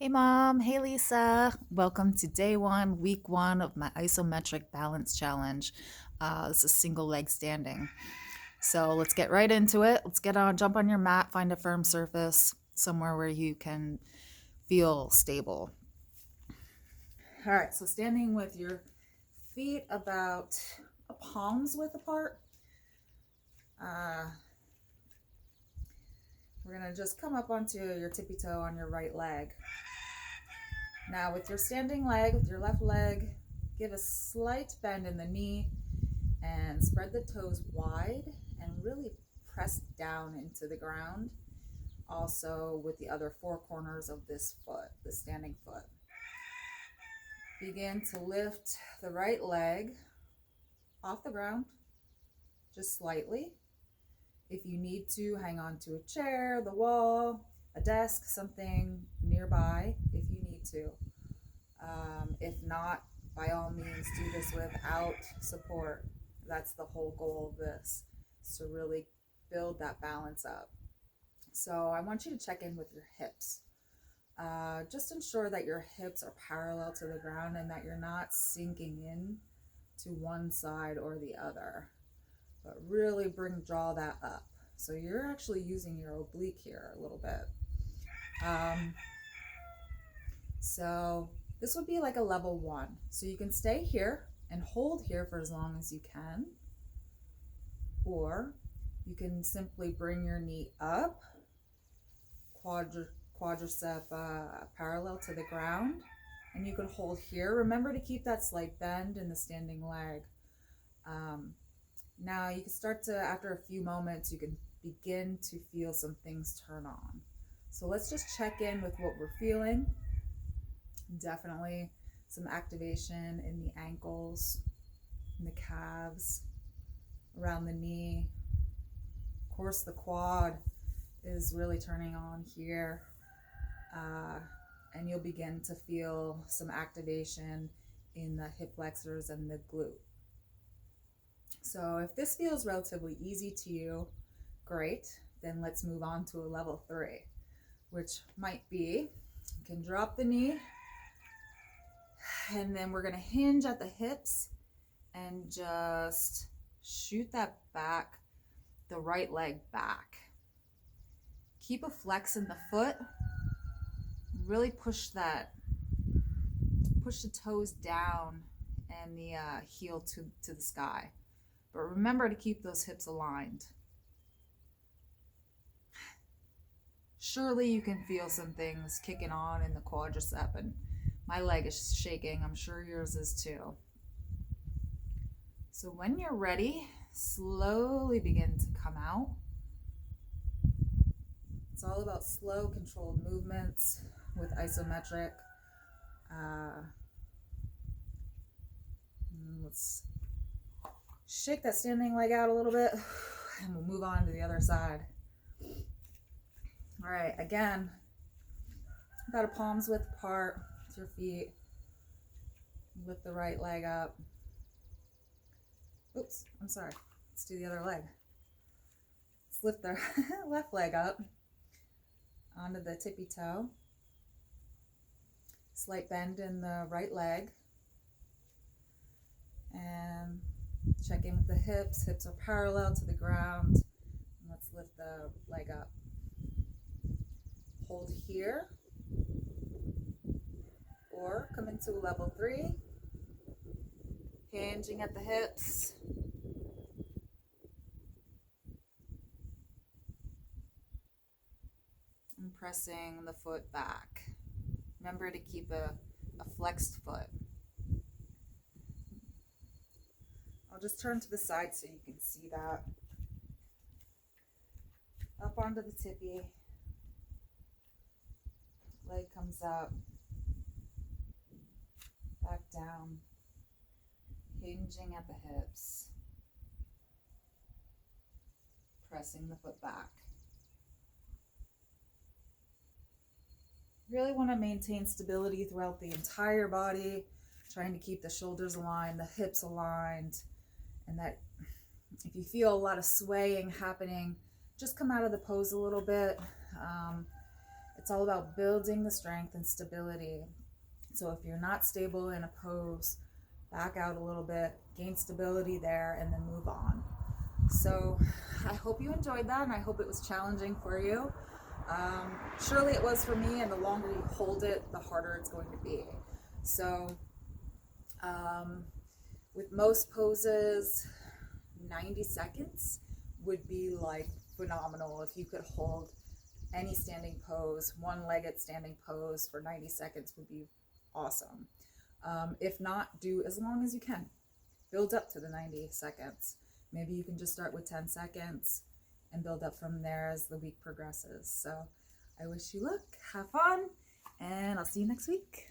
Hey mom, hey Lisa. Welcome to day one, week one of my isometric balance challenge. This is single leg standing. So let's get right into it. Let's jump on your mat, find a firm surface, somewhere where you can feel stable. All right, so standing with your feet about a palm's width apart. Uh, we're gonna just come up onto your tippy toe on your right leg. Now with your standing leg, with your left leg, give a slight bend in the knee and spread the toes wide and really press down into the ground. Also with the other four corners of this foot, the standing foot. Begin to lift the right leg off the ground, just slightly. If you need to, hang on to a chair, the wall, a desk, something nearby if you need to. If not, by all means, do this without support. That's the whole goal of this, is to really build that balance up. So I want you to check in with your hips. Just ensure that your hips are parallel to the ground and that you're not sinking in to one side or the other, but really draw that up. So you're actually using your oblique here a little bit. So this would be like a level one. So you can stay here and hold here for as long as you can, or you can simply bring your knee up, quadricep parallel to the ground, and you can hold here. Remember to keep that slight bend in the standing leg. Now you can start to, after a few moments, you can begin to feel some things turn on. So let's just check in with what we're feeling. Definitely some activation in the ankles, in the calves, around the knee. Of course, the quad is really turning on here. And you'll begin to feel some activation in the hip flexors and the glute. So if this feels relatively easy to you, great. Then let's move on to a level 3, which might be, you can drop the knee, and then we're going to hinge at the hips and just shoot that back, the right leg back. Keep a flex in the foot. Really push the toes down and the heel to the sky. But remember to keep those hips aligned. Surely you can feel some things kicking on in the quadricep, and my leg is shaking. I'm sure yours is too. So when you're ready, slowly begin to come out. It's all about slow, controlled movements with isometric. Let's shake that standing leg out a little bit, and we'll move on to the other side. All right, again, about a palm's width apart with your feet. Lift the right leg up. Oops, I'm sorry. Let's do the other leg. Let's lift the left leg up onto the tippy toe. Slight bend in the right leg. And check in with the hips. Hips are parallel to the ground. And let's lift the leg up. Hold here. Or come into level 3. Hinging at the hips. And pressing the foot back. Remember to keep a flexed foot. I'll just turn to the side so you can see that. Up onto the tippy. Leg comes up. Back down. Hinging at the hips. Pressing the foot back. Really want to maintain stability throughout the entire body, trying to keep the shoulders aligned, the hips aligned, and that if you feel a lot of swaying happening, just come out of the pose a little bit. It's all about building the strength and stability. So if you're not stable in a pose, back out a little bit, gain stability there, and then move on. So I hope you enjoyed that, and I hope it was challenging for you. Surely it was for me, and the longer you hold it, the harder it's going to be. So with most poses, 90 seconds would be like phenomenal. If you could hold any standing pose, one-legged standing pose for 90 seconds would be awesome. If not, do as long as you can. Build up to the 90 seconds. Maybe you can just start with 10 seconds and build up from there as the week progresses. So I wish you luck, have fun, and I'll see you next week.